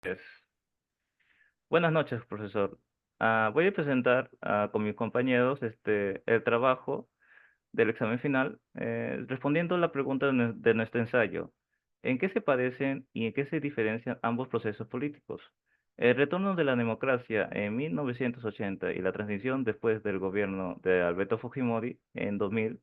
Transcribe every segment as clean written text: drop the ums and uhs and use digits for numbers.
Pues, buenas noches, profesor. Voy a presentar con mis compañeros el trabajo del examen final, respondiendo la pregunta de nuestro ensayo. ¿En qué se parecen y en qué se diferencian ambos procesos políticos? El retorno de la democracia en 1980 y la transición después del gobierno de Alberto Fujimori en 2000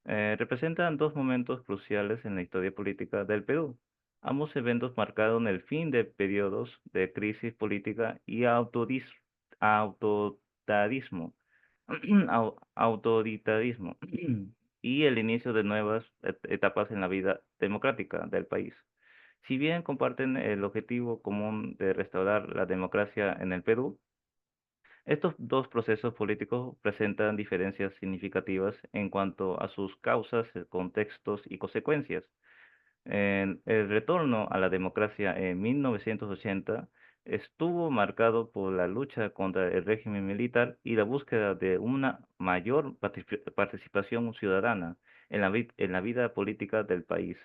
representan dos momentos cruciales en la historia política del Perú. Ambos eventos marcaron el fin de periodos de crisis política y autoritarismo, autoritarismo y el inicio de nuevas etapas en la vida democrática del país. Si bien comparten el objetivo común de restaurar la democracia en el Perú, estos dos procesos políticos presentan diferencias significativas en cuanto a sus causas, contextos y consecuencias. El retorno a la democracia en 1980 estuvo marcado por la lucha contra el régimen militar y la búsqueda de una mayor participación ciudadana en la vida política del país.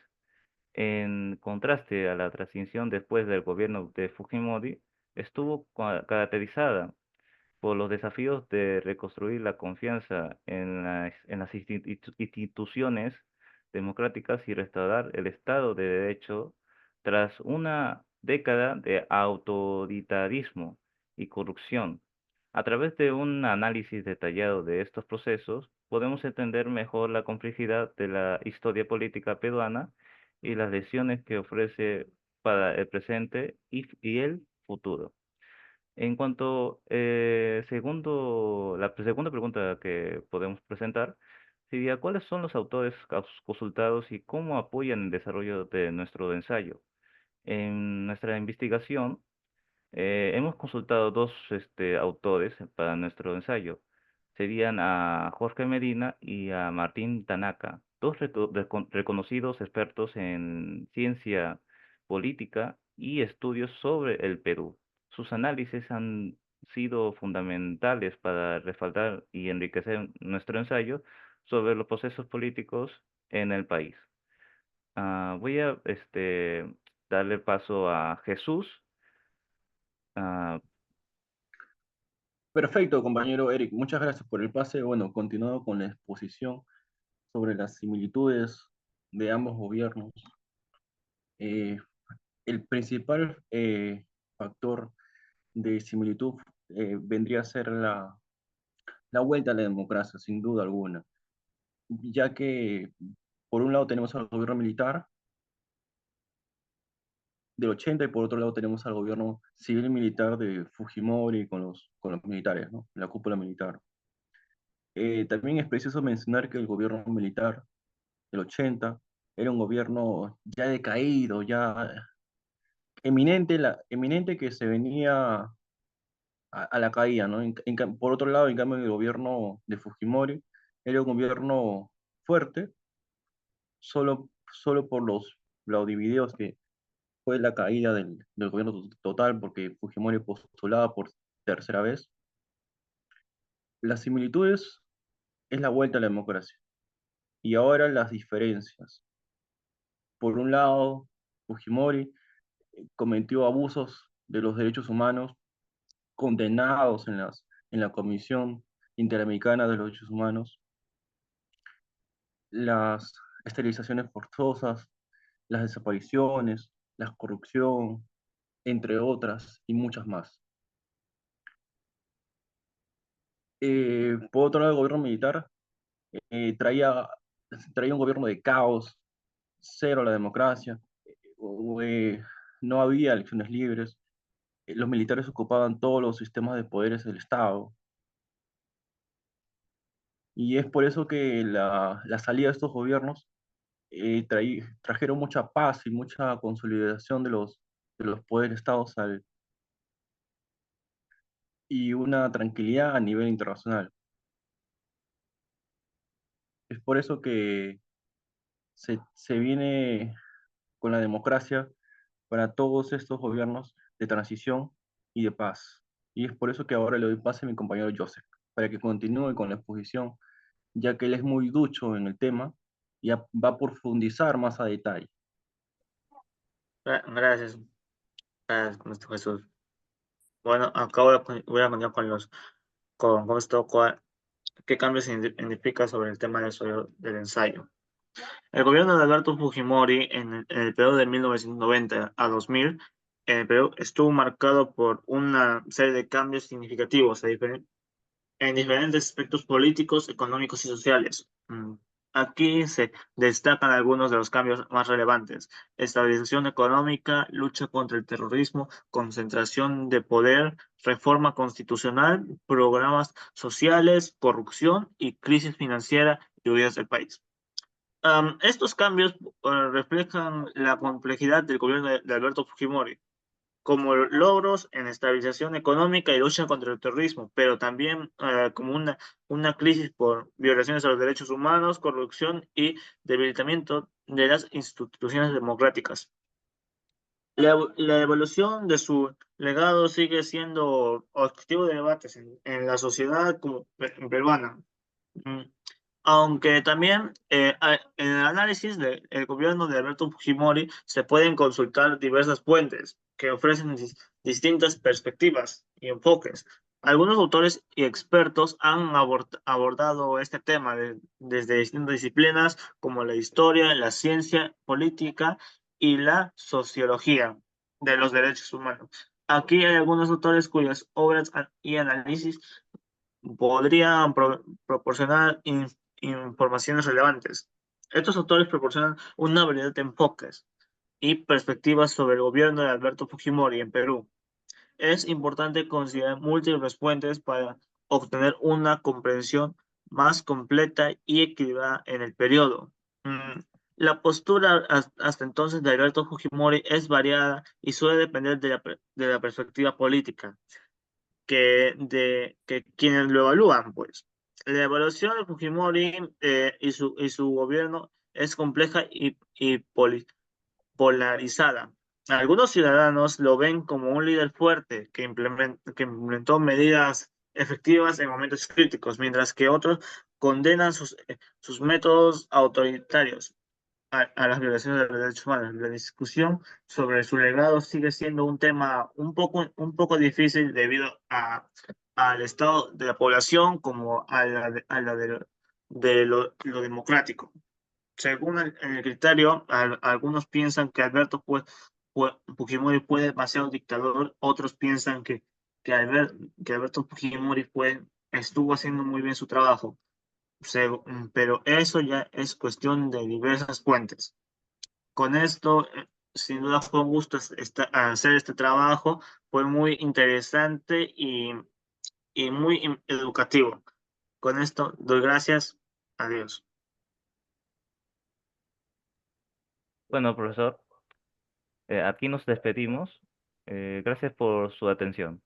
En contraste a la transición después del gobierno de Fujimori, estuvo caracterizada por los desafíos de reconstruir la confianza en las instituciones democráticas y restaurar el Estado de Derecho tras una década de autoritarismo y corrupción. A través de un análisis detallado de estos procesos, podemos entender mejor la complejidad de la historia política peruana y las lecciones que ofrece para el presente y el futuro. En cuanto la segunda pregunta que podemos presentar sería, ¿cuáles son los autores consultados y cómo apoyan el desarrollo de nuestro ensayo? En nuestra investigación, hemos consultado dos autores para nuestro ensayo. Serían a Jorge Medina y a Martín Tanaka, dos reconocidos expertos en ciencia política y estudios sobre el Perú. Sus análisis han sido fundamentales para respaldar y enriquecer nuestro ensayo sobre los procesos políticos en el país. Voy a darle paso a Jesús. Ah, Perfecto, compañero Eric. Muchas gracias por el pase. Bueno, continuando con la exposición sobre las similitudes de ambos gobiernos. Eh, el principal factor de similitud vendría a ser la vuelta a la democracia, sin duda alguna, ya que por un lado tenemos al gobierno militar del 80 y por otro lado tenemos al gobierno civil y militar de Fujimori con los militares, ¿no? La cúpula militar. También es preciso mencionar que el gobierno militar del 80 era un gobierno ya decaído, ya eminente que se venía a la caída, ¿no? Por otro lado, en cambio, el gobierno de Fujimori era un gobierno fuerte, solo por los divididos que fue la caída del gobierno total, porque Fujimori postulaba por tercera vez. Las similitudes es la vuelta a la democracia. Y ahora las diferencias. Por un lado, Fujimori cometió abusos de los derechos humanos condenados en la Comisión Interamericana de los Derechos Humanos, las esterilizaciones forzosas, las desapariciones, la corrupción, entre otras y muchas más. Por otro lado, el gobierno militar eh, traía, traía un gobierno de caos, cero a la democracia, eh, no había elecciones libres, los militares ocupaban todos los sistemas de poderes del Estado. Y es por eso que la salida de estos gobiernos trajeron mucha paz y mucha consolidación de los poderes de Estados y una tranquilidad a nivel internacional. Es por eso que se viene con la democracia para todos estos gobiernos de transición y de paz. Y es por eso que ahora le doy pase a mi compañero Joseph, para que continúe con la exposición, ya que él es muy ducho en el tema y va a profundizar más a detalle. Gracias. Nuestro Jesús. Bueno, acá voy a continuar con con esto, qué cambios significa sobre el tema del ensayo. El gobierno de Alberto Fujimori en el periodo de 1990 a 2000 en el Perú estuvo marcado por una serie de cambios significativos en diferentes aspectos políticos, económicos y sociales. Aquí se destacan algunos de los cambios más relevantes: estabilización económica, lucha contra el terrorismo, concentración de poder, reforma constitucional, programas sociales, corrupción y crisis financiera y huidas del país. Estos cambios reflejan la complejidad del gobierno de Alberto Fujimori, como logros en estabilización económica y lucha contra el terrorismo, pero también como una crisis por violaciones a los derechos humanos, corrupción y debilitamiento de las instituciones democráticas. La evolución de su legado sigue siendo objetivo de debates en la sociedad como peruana. Mm, Aunque también en el análisis del gobierno de Alberto Fujimori se pueden consultar diversas fuentes que ofrecen distintas perspectivas y enfoques. Algunos autores y expertos han abordado este tema desde distintas disciplinas como la historia, la ciencia política y la sociología de los derechos humanos. Aquí hay algunos autores cuyas obras y análisis podrían proporcionar informaciones relevantes. Estos autores proporcionan una variedad de enfoques y perspectivas sobre el gobierno de Alberto Fujimori en Perú. Es importante considerar múltiples fuentes para obtener una comprensión más completa y equilibrada en el periodo. Mm, La postura hasta entonces de Alberto Fujimori es variada y suele depender de la perspectiva política que quienes lo evalúan, pues. La evaluación de Fujimori y su gobierno es compleja y polarizada. Algunos ciudadanos lo ven como un líder fuerte que implementó medidas efectivas en momentos críticos, mientras que otros condenan sus métodos autoritarios a las violaciones de los derechos humanos. La discusión sobre su legado sigue siendo un tema un poco difícil debido al estado de la población como a la de lo democrático. Según el criterio, algunos piensan que Fujimori fue demasiado dictador, otros piensan que Alberto Fujimori estuvo haciendo muy bien su trabajo. Pero eso ya es cuestión de diversas fuentes. Con esto, sin duda fue un gusto hacer este trabajo, fue muy interesante y muy educativo. Con esto, doy gracias. Adiós. Bueno, profesor, aquí nos despedimos. Gracias por su atención.